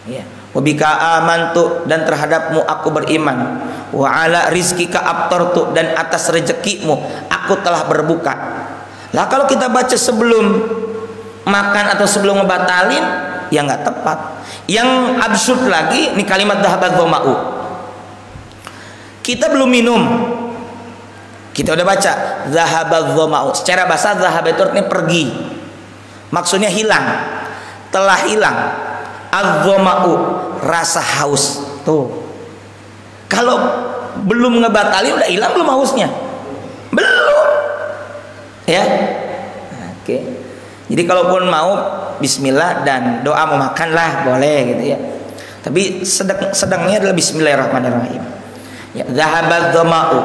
Ya. Wabika amantu, dan terhadapmu aku beriman. Wa ala rizkika aftartu, dan atas rezekimu aku telah berbuka. Lah kalau kita baca sebelum makan atau sebelum ngebatalin, ya nggak tepat. Yang absurd lagi nih kalimat dhahabat dhama'u. Kita belum minum, kita udah baca dhahabat dhama'u. Secara bahasa dhahab itu artinya pergi, maksudnya hilang, telah hilang. Adh-dhama'u, rasa haus. Tuh, kalau belum ngebatalin udah hilang belum hausnya? Belum, ya. Oke. Jadi kalaupun mau bismillah dan doa mau makan lah boleh gitu ya. Tapi sedangnya adalah bismillahirrahmanirrahim. Ya, zahabat dhama'u,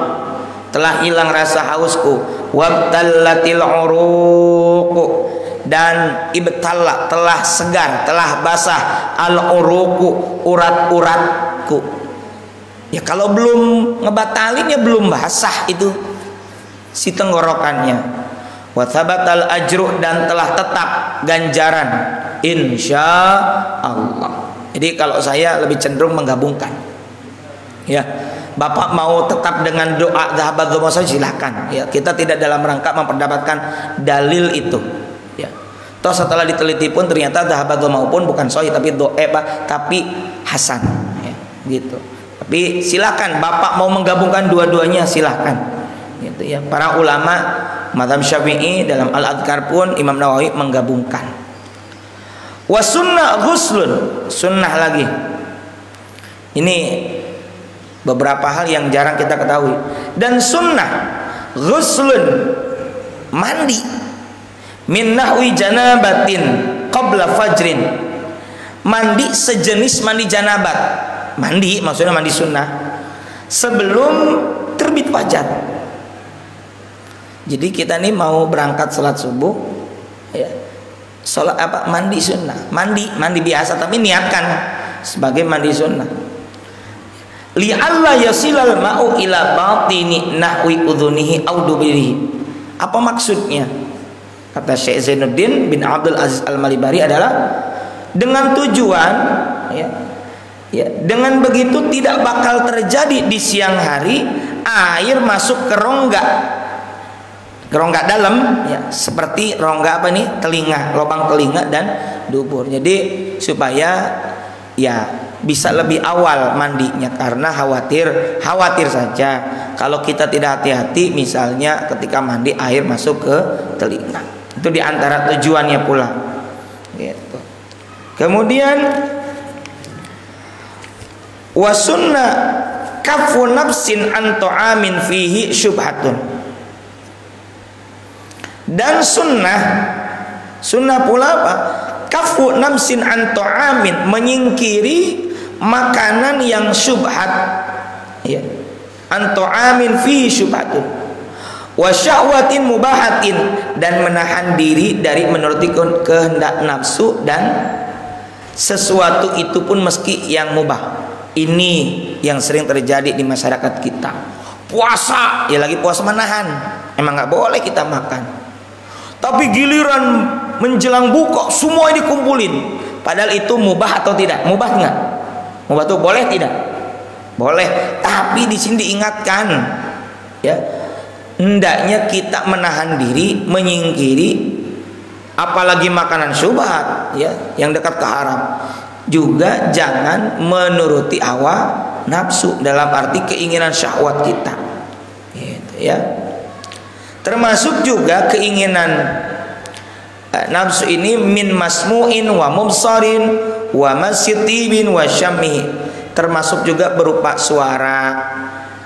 telah hilang rasa hausku. Wabtallatil uruqu, dan ibtalla, telah segar, telah basah, al uruqu, urat-uratku. Ya kalau belum ngebatalin ya belum basah itu si tenggorokannya. Wa thabatal ajru, dan telah tetap ganjaran insya Allah. Jadi kalau saya lebih cenderung menggabungkan. Ya, Bapak mau tetap dengan doa dhahabat dhama'u silakan. Ya, kita tidak dalam rangka memperdapatkan dalil itu. Ya. Toh setelah diteliti pun ternyata dhahabat dhama'u pun bukan sahih tapi tapi hasan. Ya, gitu. Tapi silakan Bapak mau menggabungkan dua-duanya silakan. Gitu ya. Para ulama mazhab Syafi'i dalam Al-Adhkar pun Imam Nawawi menggabungkan. Wa sunnah ghuslun, sunnah lagi. Ini beberapa hal yang jarang kita ketahui. Dan sunnah ghuslun, mandi min nahwi janabatin qabla fajrin, mandi sejenis mandi janabat. Mandi maksudnya mandi sunnah sebelum terbit fajar. Jadi kita nih mau berangkat sholat subuh, ya, sholat apa? Mandi sunnah, mandi biasa, tapi niatkan sebagai mandi sunnah. Li'alla yasilal ma'u ila batini nahwi udhunihi au dubirihi. Apa maksudnya? Kata Syekh Zainuddin bin Abdul Aziz Al-Malibari adalah dengan tujuan, ya, dengan begitu tidak bakal terjadi di siang hari air masuk ke rongga dalam, ya, seperti rongga apa nih, telinga, lubang telinga dan dubur. Jadi supaya ya bisa lebih awal mandinya, karena khawatir saja kalau kita tidak hati-hati, misalnya ketika mandi air masuk ke telinga. Itu diantara tujuannya pula. Gitu. Kemudian wasunna kafu nafsin an ta'amin fihi syubhatun. Dan sunnah pula apa? Kafu nafsin an ta'amin, menyingkiri makanan yang syubhat, ya. An ta'amin fi syubhatun wa syahwatin mubahatin, dan menahan diri dari menuruti kehendak nafsu dan sesuatu itu pun meski yang mubah. Ini yang sering terjadi di masyarakat kita. Puasa, ya lagi puasa menahan, emang nggak boleh kita makan. Tapi giliran menjelang buka semua dikumpulin. Padahal itu mubah atau tidak? Mubah nggak? Mubah tuh boleh tidak? boleh, tapi di sini diingatkan ya, hendaknya kita menahan diri, menyingkiri apalagi makanan syubhat ya, yang dekat ke haram. Juga jangan menuruti hawa nafsu dalam arti keinginan syahwat kita gitu ya. Termasuk juga keinginan nafsu ini min masmu'in wa mubsarin wa masitibin wa syamih, termasuk juga berupa suara,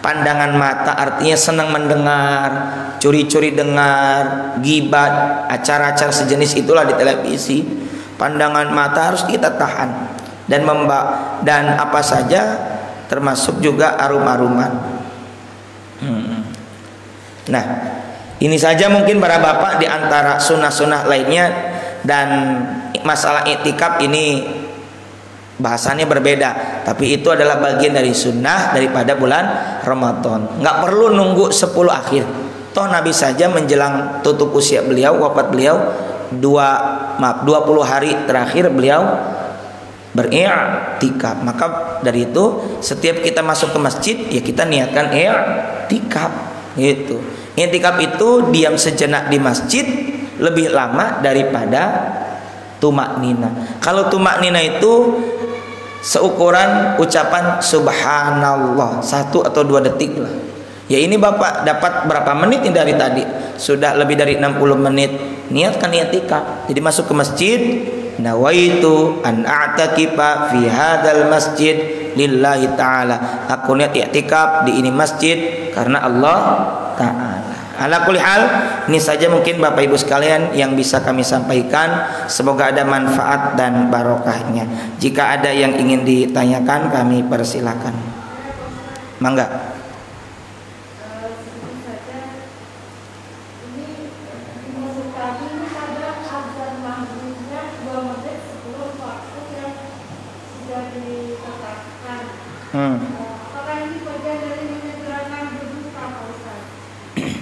pandangan mata, artinya senang mendengar, curi-curi dengar, gibah, acara-acara sejenis itulah di televisi. Pandangan mata harus kita tahan, dan apa saja, termasuk juga arum-aruman. Nah, ini saja mungkin para bapak di antara sunnah-sunnah lainnya. Dan masalah iktikaf ini bahasannya berbeda, tapi itu adalah bagian dari sunnah daripada bulan Ramadan. Nggak perlu nunggu 10 akhir. Toh Nabi saja menjelang tutup usia beliau, wafat beliau 20 hari terakhir beliau beriktikaf. Maka dari itu setiap kita masuk ke masjid ya kita niatkan iktikaf gitu. Iktikaf itu diam sejenak di masjid lebih lama daripada tumak nina. Kalau tumak nina itu seukuran ucapan subhanallah 1 atau 2 detik lah. Ya ini bapak dapat berapa menit ini dari tadi? Sudah lebih dari 60 menit. Niatkan iktikaf. Jadi masuk ke masjid, nawaitu an a'takifa fi hadzal masjid lillahi ta'ala. Aku niat iktikaf di ini masjid karena Allah Ta'ala. Ala kulli hal, ini saja mungkin Bapak Ibu sekalian yang bisa kami sampaikan. Semoga ada manfaat dan barokahnya. Jika ada yang ingin ditanyakan, kami persilakan. Mangga.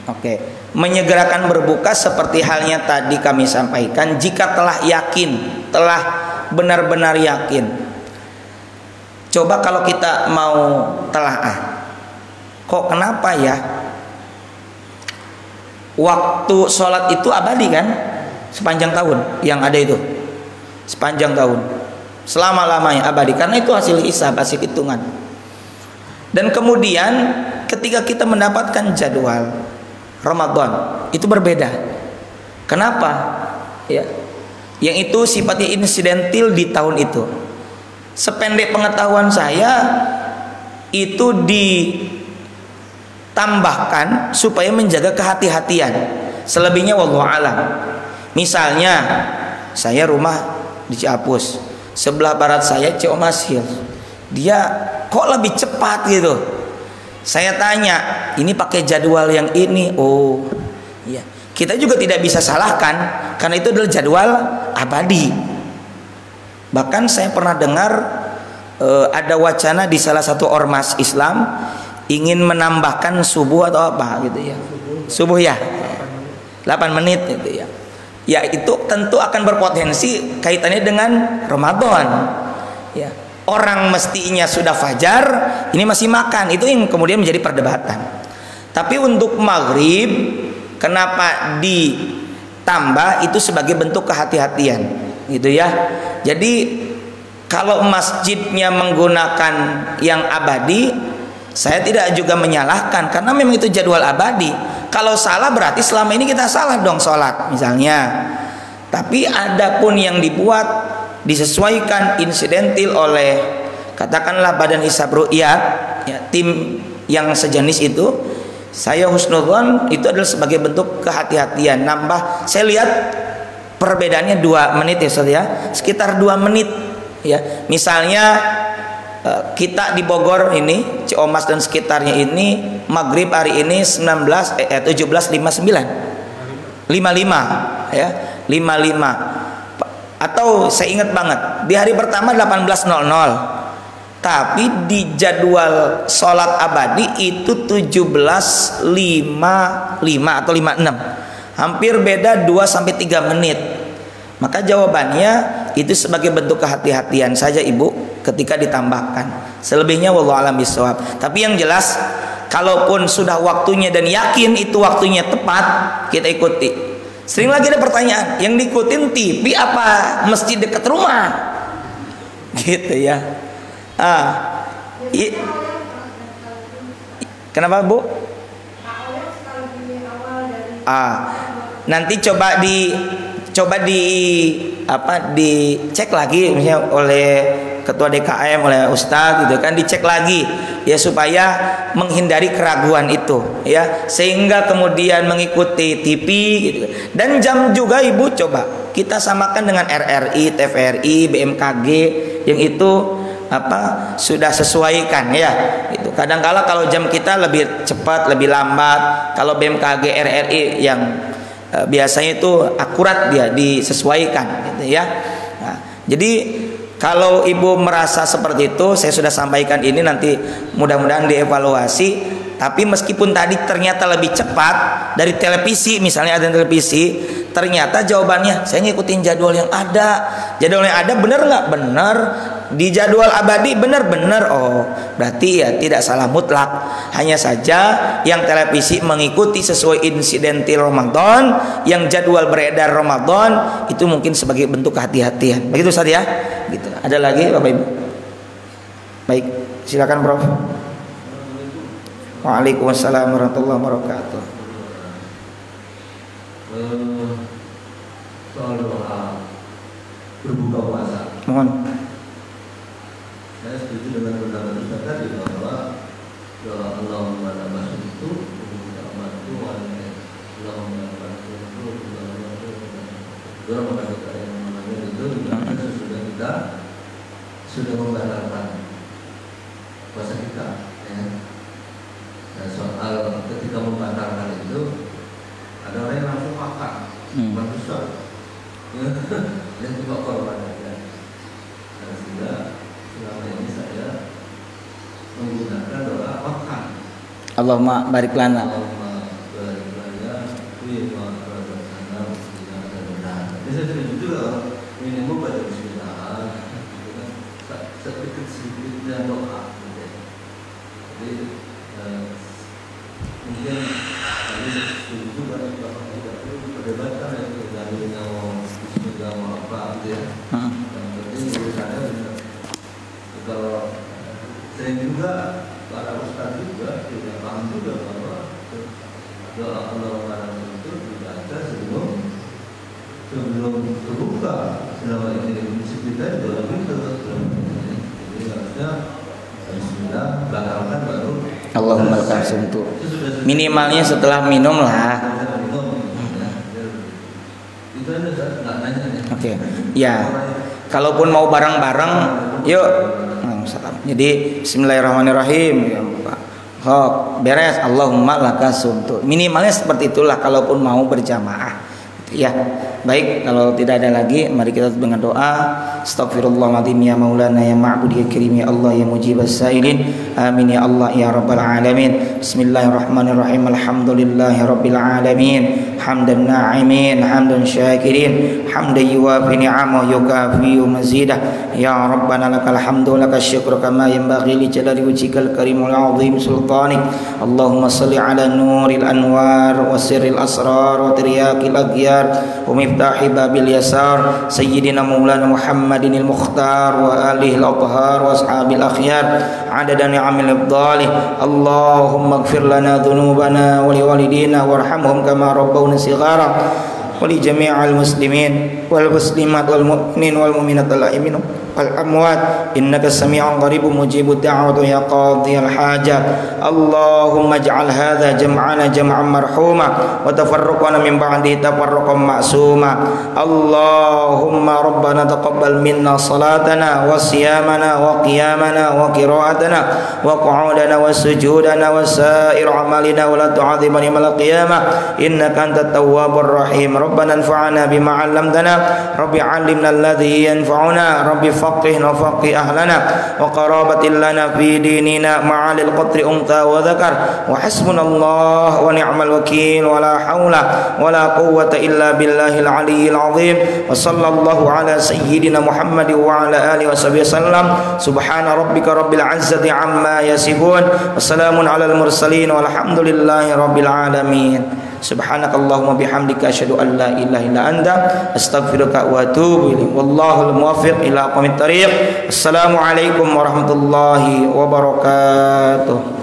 Oke, menyegerakan berbuka seperti halnya tadi kami sampaikan, jika telah yakin, telah benar-benar yakin. Coba kalau kita mau telaah, kok kenapa ya waktu sholat itu abadi kan, sepanjang tahun yang ada itu, sepanjang tahun, selama-lamanya abadi, karena itu hasil hisab, hasil hitungan. Dan kemudian ketika kita mendapatkan jadwal Ramadan itu berbeda. Kenapa? Ya, yang itu sifatnya insidentil di tahun itu. Sependek pengetahuan saya, itu ditambahkan supaya menjaga kehati-hatian. Selebihnya wallahu alam. Misalnya saya rumah di Ciapus, sebelah barat saya Ciamas Hill. Dia kok lebih cepat gitu. Saya tanya, ini pakai jadwal yang ini. Oh, iya. Kita juga tidak bisa salahkan karena itu adalah jadwal abadi. Bahkan saya pernah dengar ada wacana di salah satu ormas Islam ingin menambahkan subuh atau apa gitu ya. Subuh ya. 8 menit gitu ya. Ya itu tentu akan berpotensi kaitannya dengan Ramadan. Ya. Orang mestinya sudah fajar, ini masih makan, itu yang kemudian menjadi perdebatan. Tapi untuk maghrib, kenapa ditambah? Itu sebagai bentuk kehati-hatian, gitu ya. Jadi kalau masjidnya menggunakan yang abadi, saya tidak juga menyalahkan, karena memang itu jadwal abadi. Kalau salah berarti selama ini kita salah dong sholat, misalnya. Tapi adapun yang dibuat disesuaikan insidentil oleh katakanlah Badan Hisab Ru'yat ya, tim yang sejenis itu, saya husnudzon itu adalah sebagai bentuk kehati-hatian. Nambah, saya lihat perbedaannya 2 menit ya Ustaz ya, sekitar 2 menit ya. Misalnya kita di Bogor ini, Ciamas dan sekitarnya ini, maghrib hari ini 17:59 55 ya, 55. Atau saya ingat banget di hari pertama 18.00, tapi di jadwal sholat abadi itu 17.55 atau 56, hampir beda 2-3 menit. Maka jawabannya itu sebagai bentuk kehati-hatian saja Ibu. ketika ditambahkan. Selebihnya wallahu alam bisawab. Tapi yang jelas kalaupun sudah waktunya dan yakin itu waktunya tepat, kita ikuti. Sering lagi ada pertanyaan, yang diikutin TV apa masjid dekat rumah? Gitu ya. Kenapa Bu? Nanti coba dicek lagi misalnya oleh ketua DKM, oleh Ustadz gitu kan, dicek lagi ya supaya menghindari keraguan itu ya, sehingga kemudian mengikuti TV gitu. Dan jam juga Ibu coba kita samakan dengan RRI, TVRI, BMKG yang itu sudah sesuaikan ya. Itu kadang-kala kalau jam kita lebih cepat, lebih lambat, kalau BMKG, RRI yang biasanya itu akurat dia disesuaikan gitu ya. Nah, jadi kalau Ibu merasa seperti itu, saya sudah sampaikan ini, nanti mudah-mudahan dievaluasi. Tapi meskipun tadi ternyata lebih cepat dari televisi, misalnya ada televisi, ternyata jawabannya saya ngikutin jadwal yang ada. Jadwal yang ada benar nggak? Benar. Di jadwal abadi benar-benar. Oh, berarti ya tidak salah mutlak. Hanya saja yang televisi mengikuti sesuai insidentil Ramadan, yang jadwal beredar Ramadan itu mungkin sebagai bentuk kehati-hatian. Begitu saja ya. Gitu. Ada lagi Bapak Ibu? Baik, silakan Prof. Waalaikumsalam warahmatullahi wabarakatuh. Soal doa berbuka puasa. Mohon. Saya setuju dengan pendapat Ustaz tadi bahwa doa Allahumma la masuk itu bantu Allahumma la bantu doa kita yang namanya itu sudah kita sudah membatalkan puasa kita ya. Nah, soal ketika membatalkan itu ada orang yang langsung makan manusia dan juga korban ya. Dan sehingga selama ini saya menggunakan doa makan. Allahumma barik lana. Allahumma barik lana fi ma razaqtana wa qina adzabannar. Bisa juga minimum baca bismillah. Sedikit doa. Jadi mungkin tadi setuju juga bahwa tidak perlu diperdebatkan ya dalilnya mau bismillah mau apa gitu ya. Yang penting urusannya benar. Kalau sering juga para ustaz juga tidak paham juga bahwa doa Allah itu dibaca sebelum berbuka. Selama ini prinsip kita juga begitu. Jadi harusnya bismillah batalkan baru Allahumma lakal sumtu. Minimalnya setelah minum lah. Oke. Ya. Kalaupun mau bareng-bareng, yuk. Jadi bismillahirrahmanirrahim. Hok, beres Allahumma lakal sumtu. Minimalnya seperti itulah kalaupun mau berjamaah. Ya, baik, kalau tidak ada lagi, mari kita dengan doa. Astaghfirullahaladzim ya maulana ya ma'bud ya karim ya Allah ya mujibas sa'ilin. Amin ya Allah ya rabbal alamin. Bismillahirrahmanirrahim. Alhamdulillahi rabbil alamin. Hamdan na'imin, hamdan syakirin, hamdan yuwafi ni'amahu yukafi mazidah. Ya rabbana lakal hamdu lakal syukru kama yanbaghi li jalali wajhikal karimul azim sultanik. Allahumma salli ala nuril anwar wa sirril asrar wa tiryakil aghyar ومفتاح باب اليسار سيدنا مولانا محمد المختار وآله الأطهار وأصحاب الأخيار عدد نعم الإفضال اللهم اغفر لنا ذنوبنا ولوالدينا وارحمهم كما ربونا صغارا ولجميع المسلمين والمسلمات والمؤمنين والمؤمنات الأئمين والأموات إنك سميع قريب مجيب الدعوة يا قاضي الحاجات اللهم اجعل هذا جمعنا جمعا مرحوما وتفرقنا من بعده تفرقا معصوما اللهم ربنا تقبل منا صلاتنا وصيامنا وقيامنا وقراءتنا وقعودنا وسجودنا وسائر أعمالنا ولا تعذبنا يوم القيامة إنك أنت التواب الرحيم ربنا انفعنا بما علمتنا Rabbi 'allimna alladhi yanfa'una Rabbi faqihna faqih ahlana wa qarabatin lana fi dinina ma'alil qatri unta wa dzakar wa hasbunallah wa ni'mal wakil wa la haula wa la quwwata illa billahil aliyyil azim wa sallallahu ala sayyidina Muhammad wa ala alihi wa sahbihi wasallam subhana rabbika rabbil izzati amma yasifun wa salamun alal mursalin walhamdulillahi rabbil alamin. Subhanakallahumma bihamdika asyhadu an la ilaha illa anta astaghfiruka wa atubu ilaik. Wallahul muwaffiq ila aqwamit thariq. Assalamualaikum warahmatullahi wabarakatuh.